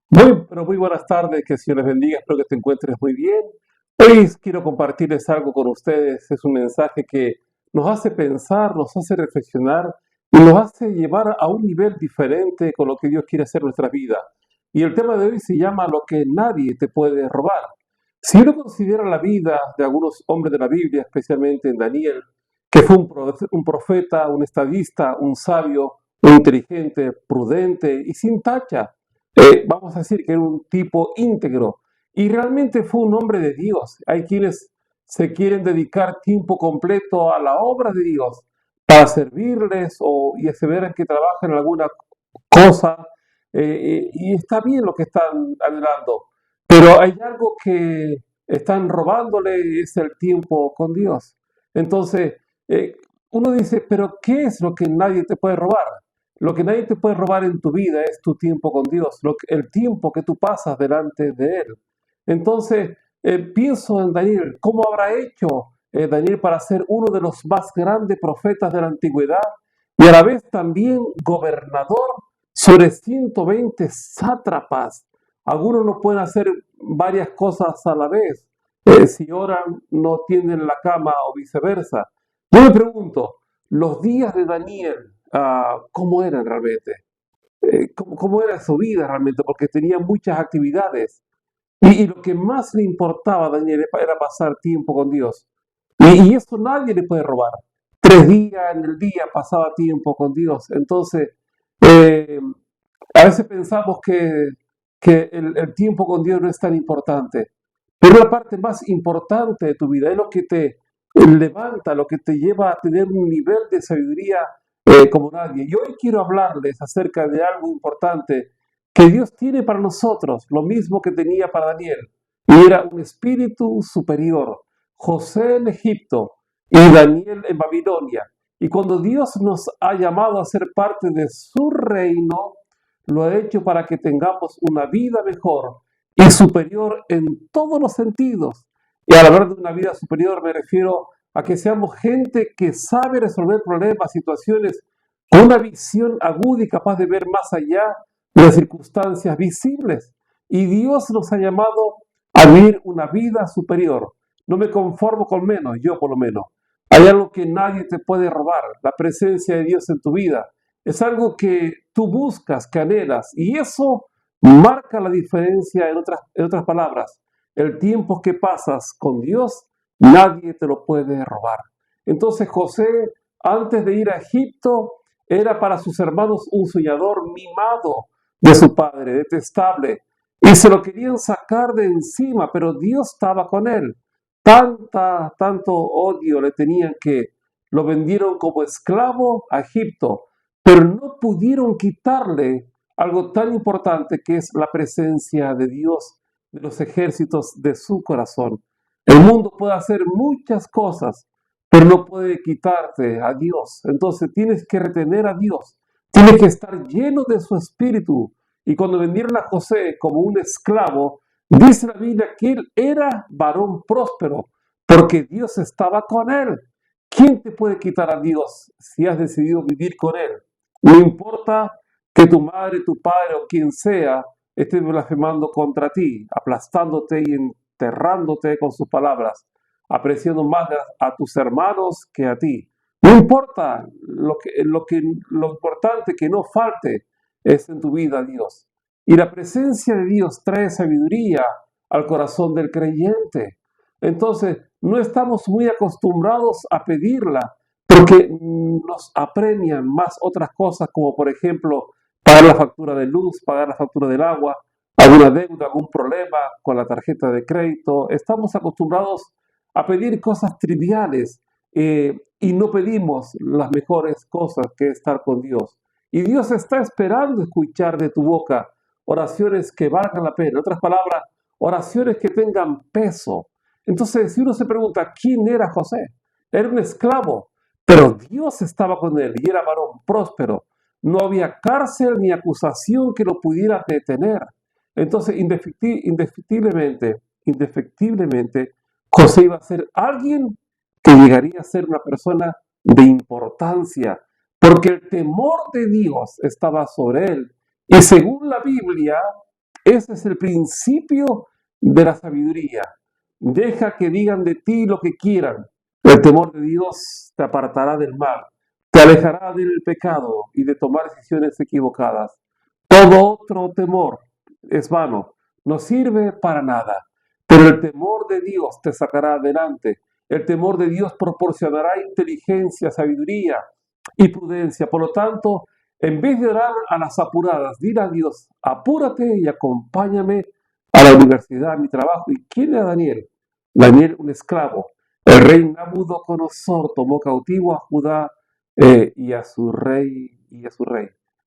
Pero muy buenas tardes, que el Señor les bendiga, espero que te encuentres muy bien. Hoy quiero compartirles algo con ustedes, es un mensaje que nos hace pensar, nos hace reflexionar y nos hace llevar a un nivel diferente con lo que Dios quiere hacer en nuestra vida. Y el tema de hoy se llama lo que nadie te puede robar. Si uno considera la vida de algunos hombres de la Biblia, especialmente en Daniel, que fue un profeta, un estadista, un sabio, un inteligente, prudente y sin tacha, vamos a decir que era un tipo íntegro y realmente fue un hombre de Dios. Hay quienes se quieren dedicar tiempo completo a la obra de Dios para servirles y aseveran que trabajan en alguna cosa, y está bien lo que están anhelando, pero hay algo que están robándole, es el tiempo con Dios. Entonces, eh, uno dice, pero ¿qué es lo que nadie te puede robar? Lo que nadie te puede robar en tu vida es tu tiempo con Dios, el tiempo que tú pasas delante de Él. Entonces, pienso en Daniel, ¿cómo habrá hecho Daniel para ser uno de los más grandes profetas de la antigüedad y a la vez también gobernador sobre 120 sátrapas? Algunos no pueden hacer varias cosas a la vez. Si oran, no tienden la cama o viceversa. Yo me pregunto, los días de Daniel, ¿cómo eran realmente? ¿Cómo era su vida realmente? Porque tenía muchas actividades. Y lo que más le importaba a Daniel era pasar tiempo con Dios. Y eso nadie le puede robar. 3 días en el día pasaba tiempo con Dios. Entonces, eh, a veces pensamos que el tiempo con Dios no es tan importante, pero la parte más importante de tu vida es lo que te levanta, lo que te lleva a tener un nivel de sabiduría como nadie. Y hoy quiero hablarles acerca de algo importante que Dios tiene para nosotros, lo mismo que tenía para Daniel, y era un espíritu superior. José en Egipto y Daniel en Babilonia. Y cuando Dios nos ha llamado a ser parte de su reino, lo ha hecho para que tengamos una vida mejor y superior en todos los sentidos. Y al hablar de una vida superior me refiero a que seamos gente que sabe resolver problemas, situaciones, con una visión aguda y capaz de ver más allá de las circunstancias visibles. Y Dios nos ha llamado a vivir una vida superior. No me conformo con menos, yo por lo menos. Hay algo que nadie te puede robar, la presencia de Dios en tu vida. Es algo que tú buscas, que anhelas, y eso marca la diferencia en otras palabras. El tiempo que pasas con Dios, nadie te lo puede robar. Entonces José, antes de ir a Egipto, era para sus hermanos un soñador mimado de su padre, detestable, y se lo querían sacar de encima, pero Dios estaba con él. Tanto odio le tenían que lo vendieron como esclavo a Egipto, pero no pudieron quitarle algo tan importante que es la presencia de Dios, de los ejércitos de su corazón. El mundo puede hacer muchas cosas, pero no puede quitarte a Dios. Entonces tienes que retener a Dios, tienes que estar lleno de su espíritu. Y cuando vendieron a José como un esclavo, dice la Biblia que él era varón próspero, porque Dios estaba con él. ¿Quién te puede quitar a Dios si has decidido vivir con Él? No importa que tu madre, tu padre o quien sea esté blasfemando contra ti, aplastándote y enterrándote con sus palabras, apreciando más a tus hermanos que a ti. No importa lo importante que no falte es en tu vida Dios. Y la presencia de Dios trae sabiduría al corazón del creyente. Entonces, no estamos muy acostumbrados a pedirla porque nos apremian más otras cosas, como por ejemplo pagar la factura de luz, pagar la factura del agua, alguna deuda, algún problema con la tarjeta de crédito. Estamos acostumbrados a pedir cosas triviales, y no pedimos las mejores cosas que estar con Dios. Y Dios está esperando escuchar de tu boca oraciones que valgan la pena. En otras palabras, oraciones que tengan peso. Entonces, si uno se pregunta, ¿quién era José? Era un esclavo, pero Dios estaba con él y era varón próspero. No había cárcel ni acusación que lo pudiera detener. Entonces, indefectiblemente, José iba a ser alguien que llegaría a ser una persona de importancia, porque el temor de Dios estaba sobre él. Y según la Biblia, Ese es el principio de la sabiduría. Deja que digan de ti lo que quieran. El temor de Dios te apartará del mal, te alejará del pecado y de tomar decisiones equivocadas. Todo otro temor es vano, no sirve para nada. Pero el temor de Dios te sacará adelante. El temor de Dios proporcionará inteligencia, sabiduría y prudencia. Por lo tanto, en vez de orar a las apuradas, dile a Dios, apúrate y acompáñame a la universidad, a mi trabajo. ¿Y quién era Daniel? Daniel, un esclavo. El rey Nabucodonosor tomó cautivo a Judá y a su rey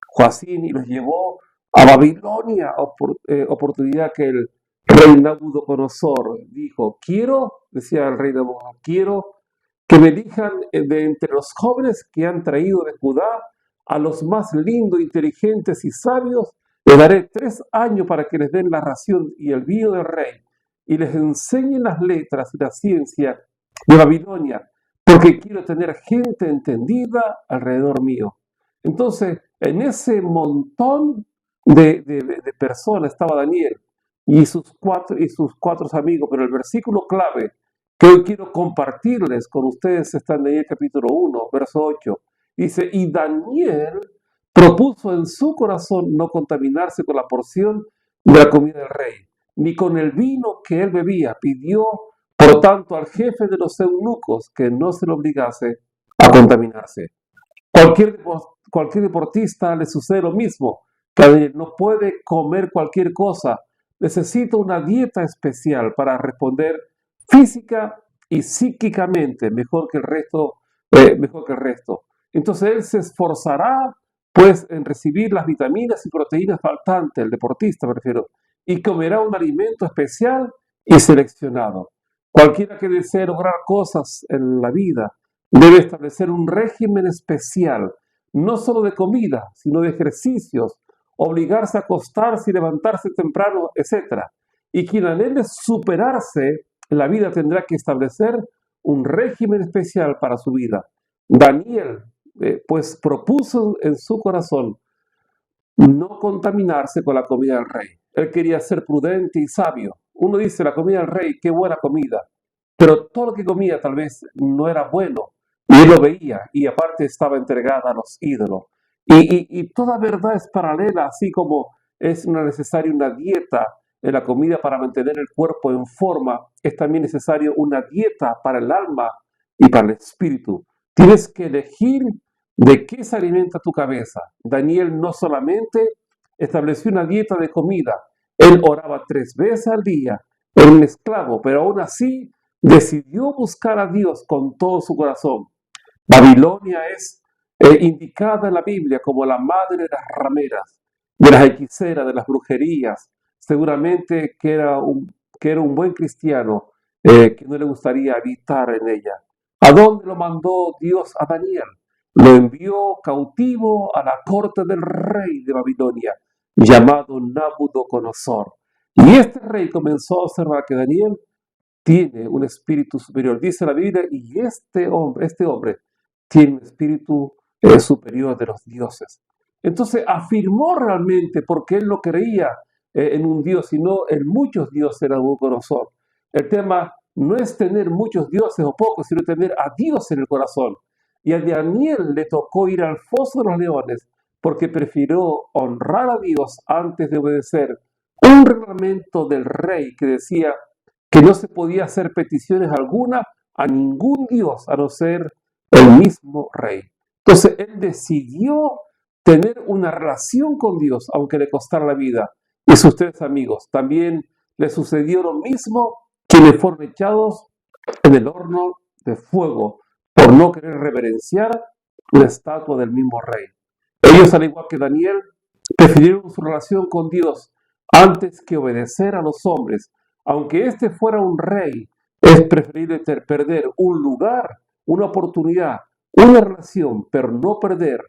Joacín, y los llevó a Babilonia, oportunidad que el rey Nabucodonosor dijo, decía el rey Nabucodonosor, quiero que me elijan de entre los jóvenes que han traído de Judá a los más lindos, inteligentes y sabios. Les daré 3 años para que les den la ración y el vino del rey y les enseñen las letras y la ciencia de Babilonia, porque quiero tener gente entendida alrededor mío. Entonces, en ese montón de personas estaba Daniel y sus cuatro amigos, pero el versículo clave que hoy quiero compartirles con ustedes está en Daniel capítulo 1, verso 8. Dice, y Daniel propuso en su corazón no contaminarse con la porción de la comida del rey, ni con el vino que él bebía. Pidió, por tanto, al jefe de los eunucos que no se lo obligase a contaminarse. Cualquier deportista le sucede lo mismo, que no puede comer cualquier cosa, necesita una dieta especial para responder física y psíquicamente mejor que el resto. Entonces él se esforzará pues en recibir las vitaminas y proteínas faltantes, el deportista me refiero, y comerá un alimento especial y seleccionado. Cualquiera que desee lograr cosas en la vida debe establecer un régimen especial, no solo de comida, sino de ejercicios, obligarse a acostarse y levantarse temprano, etc. Y quien anhele superarse en la vida tendrá que establecer un régimen especial para su vida. Daniel, pues propuso en su corazón no contaminarse con la comida del rey. Él quería ser prudente y sabio. Uno dice, la comida del rey, qué buena comida, pero todo lo que comía tal vez no era bueno. Y él lo veía, y aparte estaba entregada a los ídolos. Y toda verdad es paralela, así como es necesaria una dieta en la comida para mantener el cuerpo en forma, es también necesario una dieta para el alma y para el espíritu. Tienes que elegir de qué se alimenta tu cabeza. Daniel no solamente estableció una dieta de comida, él oraba 3 veces al día, era un esclavo, pero aún así decidió buscar a Dios con todo su corazón. Babilonia es indicada en la Biblia como la madre de las rameras, de las hechiceras, de las brujerías. Seguramente que era un buen cristiano que no le gustaría habitar en ella. ¿A dónde lo mandó Dios a Daniel? Lo envió cautivo a la corte del rey de Babilonia, llamado Nabucodonosor. Y este rey comenzó a observar que Daniel tiene un espíritu superior. Dice la Biblia, y este hombre tiene un espíritu superior de los dioses. Entonces afirmó realmente, porque él no creía en un Dios, sino en muchos dioses, era Nabucodonosor. El tema no es tener muchos dioses o pocos, sino tener a Dios en el corazón. Y a Daniel le tocó ir al foso de los leones porque prefirió honrar a Dios antes de obedecer un reglamento del rey que decía que no se podía hacer peticiones alguna a ningún Dios, a no ser el mismo rey. Entonces él decidió tener una relación con Dios, aunque le costara la vida. Y sus 3 amigos también le sucedió lo mismo, quienes fueron echados en el horno de fuego por no querer reverenciar una estatua del mismo rey. Ellos, al igual que Daniel, prefirieron su relación con Dios antes que obedecer a los hombres. Aunque este fuera un rey, es preferible perder un lugar, una oportunidad, una relación, pero no perder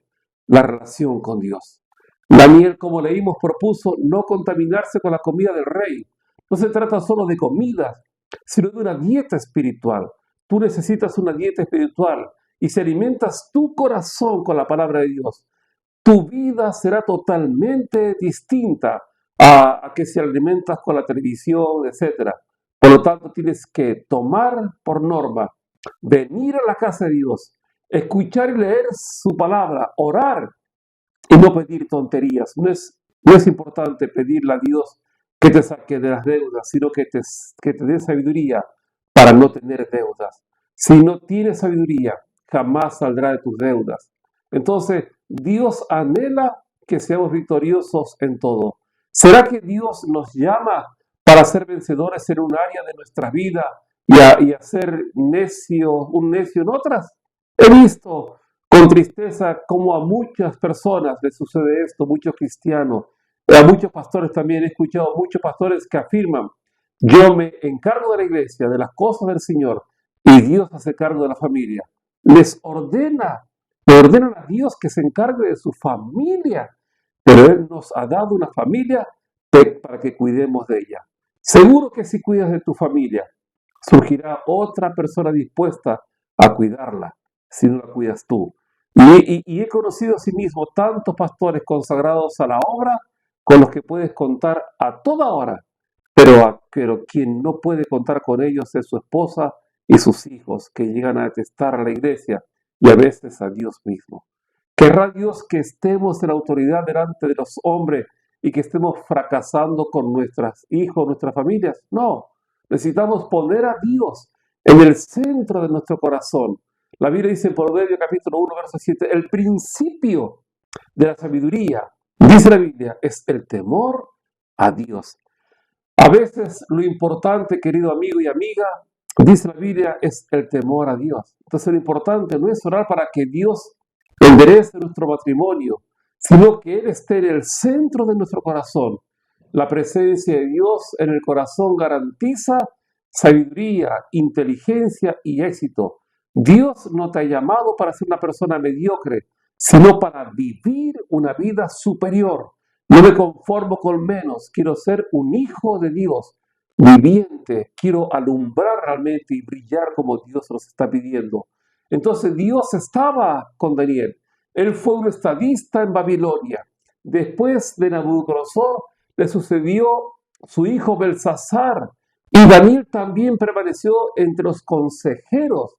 la relación con Dios. Daniel, como leímos, propuso no contaminarse con la comida del rey. No se trata solo de comidas, sino de una dieta espiritual. Tú necesitas una dieta espiritual y si alimentas tu corazón con la palabra de Dios, tu vida será totalmente distinta a que se alimentas con la televisión, etcétera. Por lo tanto, tienes que tomar por norma, venir a la casa de Dios, escuchar y leer su palabra, orar y no pedir tonterías. No es importante pedirle a Dios que te saque de las deudas, sino que te dé sabiduría para no tener deudas. Si no tienes sabiduría, jamás saldrá de tus deudas. Entonces, Dios anhela que seamos victoriosos en todo. ¿Será que Dios nos llama para ser vencedores en un área de nuestra vida y a ser un necio en otras? He visto con tristeza cómo a muchas personas les sucede esto, muchos cristianos, a muchos pastores también. He escuchado muchos pastores que afirman: yo me encargo de la iglesia, de las cosas del Señor, y Dios hace cargo de la familia. Le ordenan a Dios que se encargue de su familia, pero Él nos ha dado una familia para que cuidemos de ella. Seguro que si cuidas de tu familia, surgirá otra persona dispuesta a cuidarla, si no la cuidas tú. Y he conocido asimismo tantos pastores consagrados a la obra con los que puedes contar a toda hora, pero quien no puede contar con ellos es su esposa y sus hijos, que llegan a detestar a la iglesia y a veces a Dios mismo. ¿Querrá Dios que estemos en autoridad delante de los hombres y que estemos fracasando con nuestros hijos, nuestras familias? No, necesitamos poner a Dios en el centro de nuestro corazón. La Biblia dice en Proverbios capítulo 1, verso 7, el principio de la sabiduría, dice la Biblia, es el temor a Dios. A veces lo importante, querido amigo y amiga, dice la Biblia, es el temor a Dios. Entonces lo importante no es orar para que Dios enderece nuestro matrimonio, sino que Él esté en el centro de nuestro corazón. La presencia de Dios en el corazón garantiza sabiduría, inteligencia y éxito. Dios no te ha llamado para ser una persona mediocre, sino para vivir una vida superior. No me conformo con menos, quiero ser un hijo de Dios viviente, quiero alumbrar realmente y brillar como Dios nos está pidiendo. Entonces Dios estaba con Daniel. Él fue un estadista en Babilonia. Después de Nabucodonosor le sucedió su hijo Belsasar, y Daniel también permaneció entre los consejeros.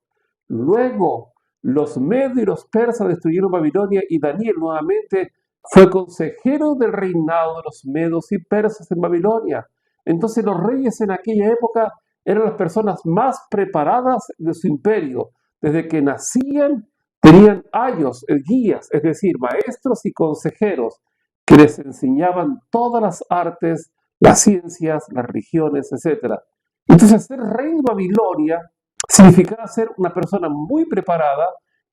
Luego los medios y los persas destruyeron Babilonia y Daniel nuevamente fue consejero del reinado de los medos y persas en Babilonia. Entonces los reyes en aquella época eran las personas más preparadas de su imperio. Desde que nacían tenían ayos, guías, es decir, maestros y consejeros que les enseñaban todas las artes, las ciencias, las religiones, etc. Entonces ser rey de Babilonia significaba ser una persona muy preparada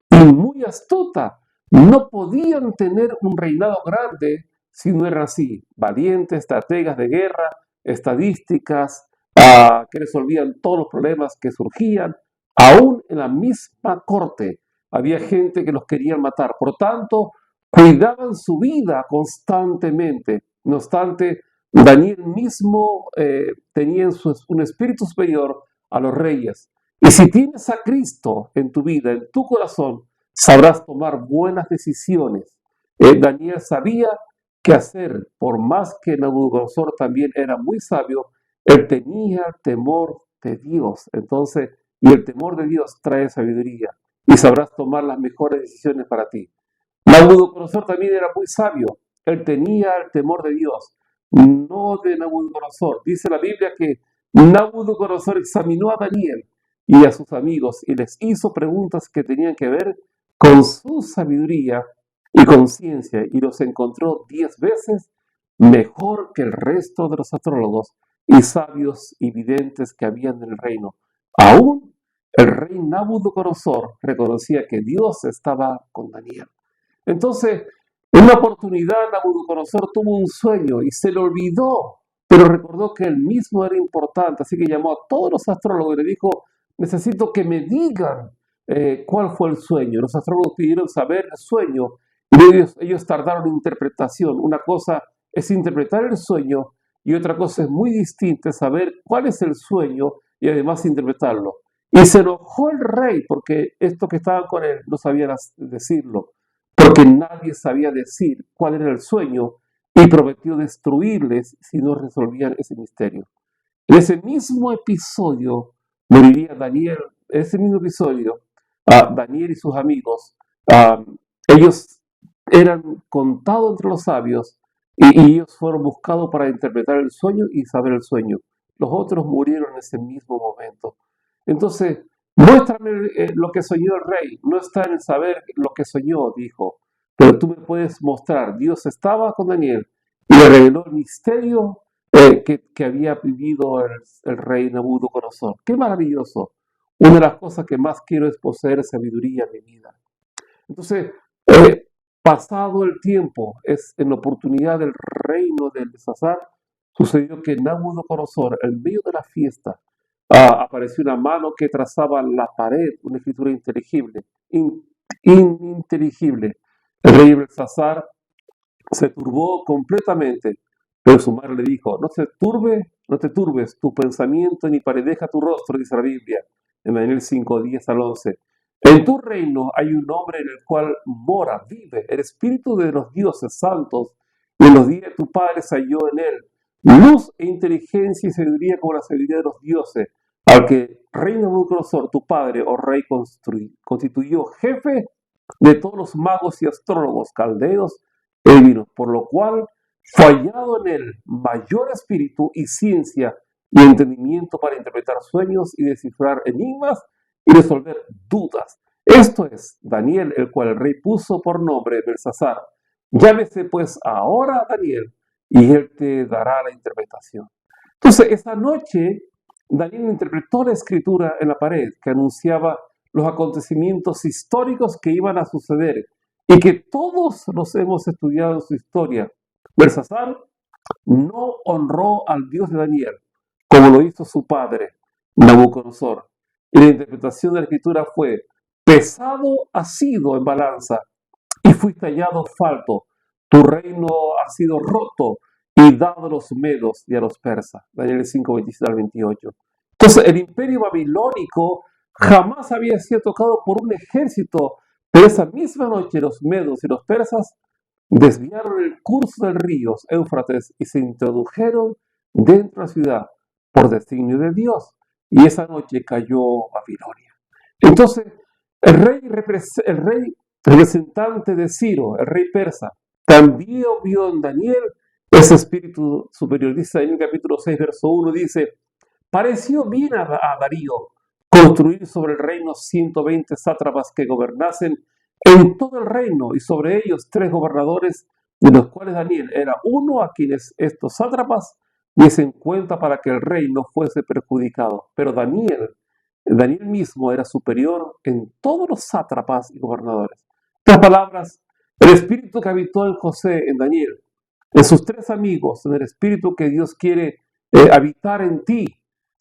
y muy astuta. No podían tener un reinado grande si no eran así, valientes, estrategas de guerra, estadísticas, que resolvían todos los problemas que surgían. Aún en la misma corte había gente que los quería matar. Por tanto, cuidaban su vida constantemente. No obstante, Daniel mismo tenía un espíritu superior a los reyes. Y si tienes a Cristo en tu vida, en tu corazón, sabrás tomar buenas decisiones. Daniel sabía qué hacer, por más que Nabucodonosor también era muy sabio, él tenía temor de Dios. Entonces, y el temor de Dios trae sabiduría y sabrás tomar las mejores decisiones para ti. Nabucodonosor también era muy sabio. Él tenía el temor de Dios, no de Nabucodonosor. Dice la Biblia que Nabucodonosor examinó a Daniel y a sus amigos y les hizo preguntas que tenían que ver con su sabiduría y conciencia, y los encontró 10 veces mejor que el resto de los astrólogos y sabios y videntes que habían en el reino. Aún el rey Nabucodonosor reconocía que Dios estaba con Daniel. Entonces, en una oportunidad Nabucodonosor tuvo un sueño y se le olvidó, pero recordó que él mismo era importante, así que llamó a todos los astrólogos y le dijo: necesito que me digan cuál fue el sueño. Los astrólogos pidieron saber el sueño y ellos tardaron en interpretación. Una cosa es interpretar el sueño y otra cosa es muy distinta, saber cuál es el sueño y además interpretarlo. Y se enojó el rey porque estos que estaban con él no sabían decirlo, porque nadie sabía decir cuál era el sueño y prometió destruirles si no resolvían ese misterio. En ese mismo episodio moriría Daniel, en ese mismo episodio, Daniel y sus amigos, ah, ellos eran contados entre los sabios y ellos fueron buscados para interpretar el sueño y saber el sueño. Los otros murieron en ese mismo momento. Entonces, muéstrame lo que soñó el rey. No está en el saber lo que soñó, dijo, pero tú me puedes mostrar. Dios estaba con Daniel y le reveló el misterio que había vivido el rey Nabucodonosor. ¡Qué maravilloso! Una de las cosas que más quiero es poseer sabiduría en mi vida. Entonces, pasado el tiempo, es en la oportunidad del reino de Belsasar, sucedió que Nabucodonosor, en medio de la fiesta, apareció una mano que trazaba en la pared una escritura inteligible, ininteligible. El rey Belsasar se turbó completamente, pero su madre le dijo, no te turbes tu pensamiento ni paredeja tu rostro, dice la Biblia, en Daniel 5, 10 al 11. En tu reino hay un hombre en el cual mora, vive el espíritu de los dioses santos, y en los días de tu padre se halló en él luz e inteligencia y sabiduría como la sabiduría de los dioses, al que rey Nabucodonosor, tu padre, oh rey, constituyó jefe de todos los magos y astrólogos, caldeos e divinos, por lo cual fue hallado en él mayor espíritu y ciencia y entendimiento para interpretar sueños y descifrar enigmas y resolver dudas. Esto es Daniel, el cual el rey puso por nombre Belsasar. Llámese pues ahora Daniel, y él te dará la interpretación. Entonces, esa noche, Daniel interpretó la escritura en la pared que anunciaba los acontecimientos históricos que iban a suceder y que todos los hemos estudiado en su historia. Belsasar no honró al Dios de Daniel como lo hizo su padre, Nabucodonosor. Y la interpretación de la escritura fue, pesado ha sido en balanza y fuiste hallado falto. Tu reino ha sido roto y dado a los medos y a los persas. Daniel 5, 27 al 28. Entonces, el imperio babilónico jamás había sido tocado por un ejército, pero esa misma noche los medos y los persas desviaron el curso del río Éufrates y se introdujeron dentro de la ciudad por designio de Dios. Y esa noche cayó Babilonia. Entonces, el rey representante de Ciro, el rey persa, también vio en Daniel ese espíritu superior. Dice en el capítulo 6, verso 1, dice, pareció bien a Darío construir sobre el reino 120 sátrapas que gobernasen en todo el reino y sobre ellos 3 gobernadores, de los cuales Daniel era uno a quienes estos sátrapas diesen cuenta para que el rey no fuese perjudicado. Pero Daniel mismo era superior en todos los sátrapas y gobernadores. En otras palabras, el espíritu que habitó en José, en Daniel, en sus 3 amigos, en el espíritu que Dios quiere habitar en ti.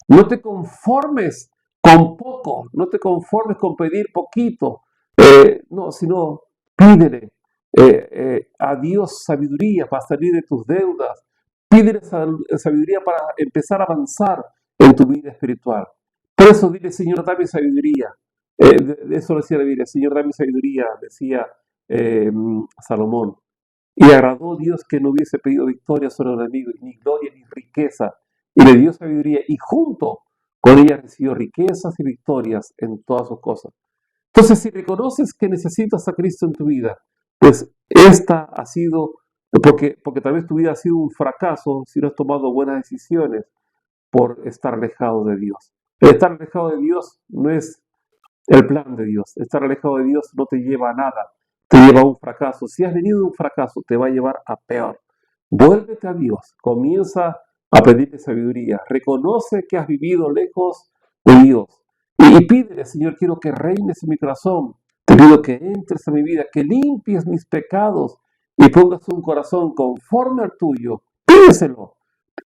No te conformes con poco, no te conformes con pedir poquito, no, sino pídele a Dios sabiduría para salir de tus deudas, pídele sabiduría para empezar a avanzar en tu vida espiritual. Por eso dile, Señor, dame sabiduría. De eso decía la Biblia, Señor, dame sabiduría, decía Salomón. Y agradó Dios que no hubiese pedido victoria sobre el enemigo, ni gloria ni riqueza, y le dio sabiduría, y junto con ella recibió riquezas y victorias en todas sus cosas. Entonces, si reconoces que necesitas a Cristo en tu vida, pues esta ha sido, porque tal vez tu vida ha sido un fracaso si no has tomado buenas decisiones por estar alejado de Dios. El estar alejado de Dios no es el plan de Dios. Estar alejado de Dios no te lleva a nada, te lleva a un fracaso. Si has venido de un fracaso, te va a llevar a peor. Vuélvete a Dios, comienza a pedirle sabiduría, reconoce que has vivido lejos de Dios y pídele, Señor, quiero que reines en mi corazón, te pido que entres a mi vida, que limpies mis pecados y pongas un corazón conforme al tuyo. Pídeselo,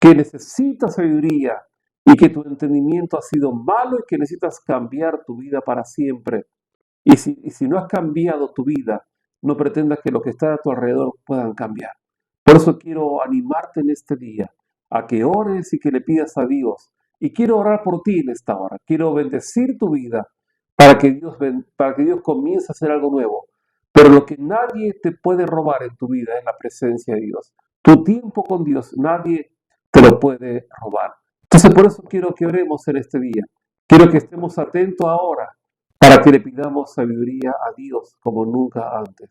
que necesitas sabiduría y que tu entendimiento ha sido malo y que necesitas cambiar tu vida para siempre. Y si no has cambiado tu vida, no pretendas que lo que está a tu alrededor puedan cambiar. Por eso quiero animarte en este día a que ores y que le pidas a Dios. Y quiero orar por ti en esta hora. Quiero bendecir tu vida para que Dios comience a hacer algo nuevo. Pero lo que nadie te puede robar en tu vida es la presencia de Dios. Tu tiempo con Dios nadie te lo puede robar. Entonces por eso quiero que oremos en este día. Quiero que estemos atentos ahora para que le pidamos sabiduría a Dios como nunca antes.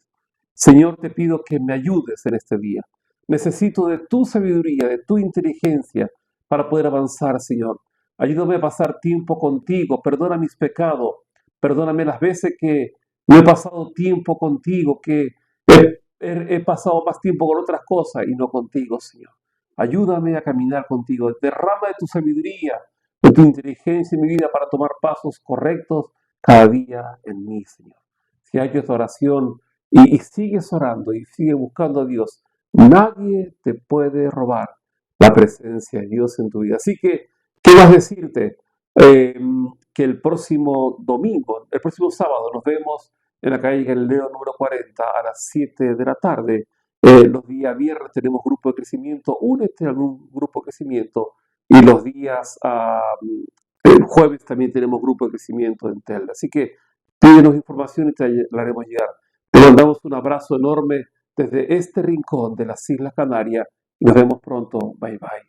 Señor, te pido que me ayudes en este día. Necesito de tu sabiduría, de tu inteligencia para poder avanzar, Señor. Ayúdame a pasar tiempo contigo. Perdona mis pecados. Perdóname las veces que no he pasado tiempo contigo, que he pasado más tiempo con otras cosas y no contigo, Señor. Ayúdame a caminar contigo. Derrama de tu sabiduría, de tu inteligencia en mi vida para tomar pasos correctos cada día en mí, Señor. Si hay esta oración y sigues orando y sigues buscando a Dios, nadie te puede robar la presencia de Dios en tu vida. Así que, ¿qué vas a decirte? Eh, que el próximo domingo, el próximo sábado, nos vemos en la calle Galileo número 40 a las 7 de la tarde. Los días viernes tenemos grupo de crecimiento, únete a algún grupo de crecimiento y los días el jueves también tenemos grupo de crecimiento en Telda. Así que pídenos información y te la haremos llegar. Te mandamos un abrazo enorme desde este rincón de las Islas Canarias y nos vemos pronto. Bye bye.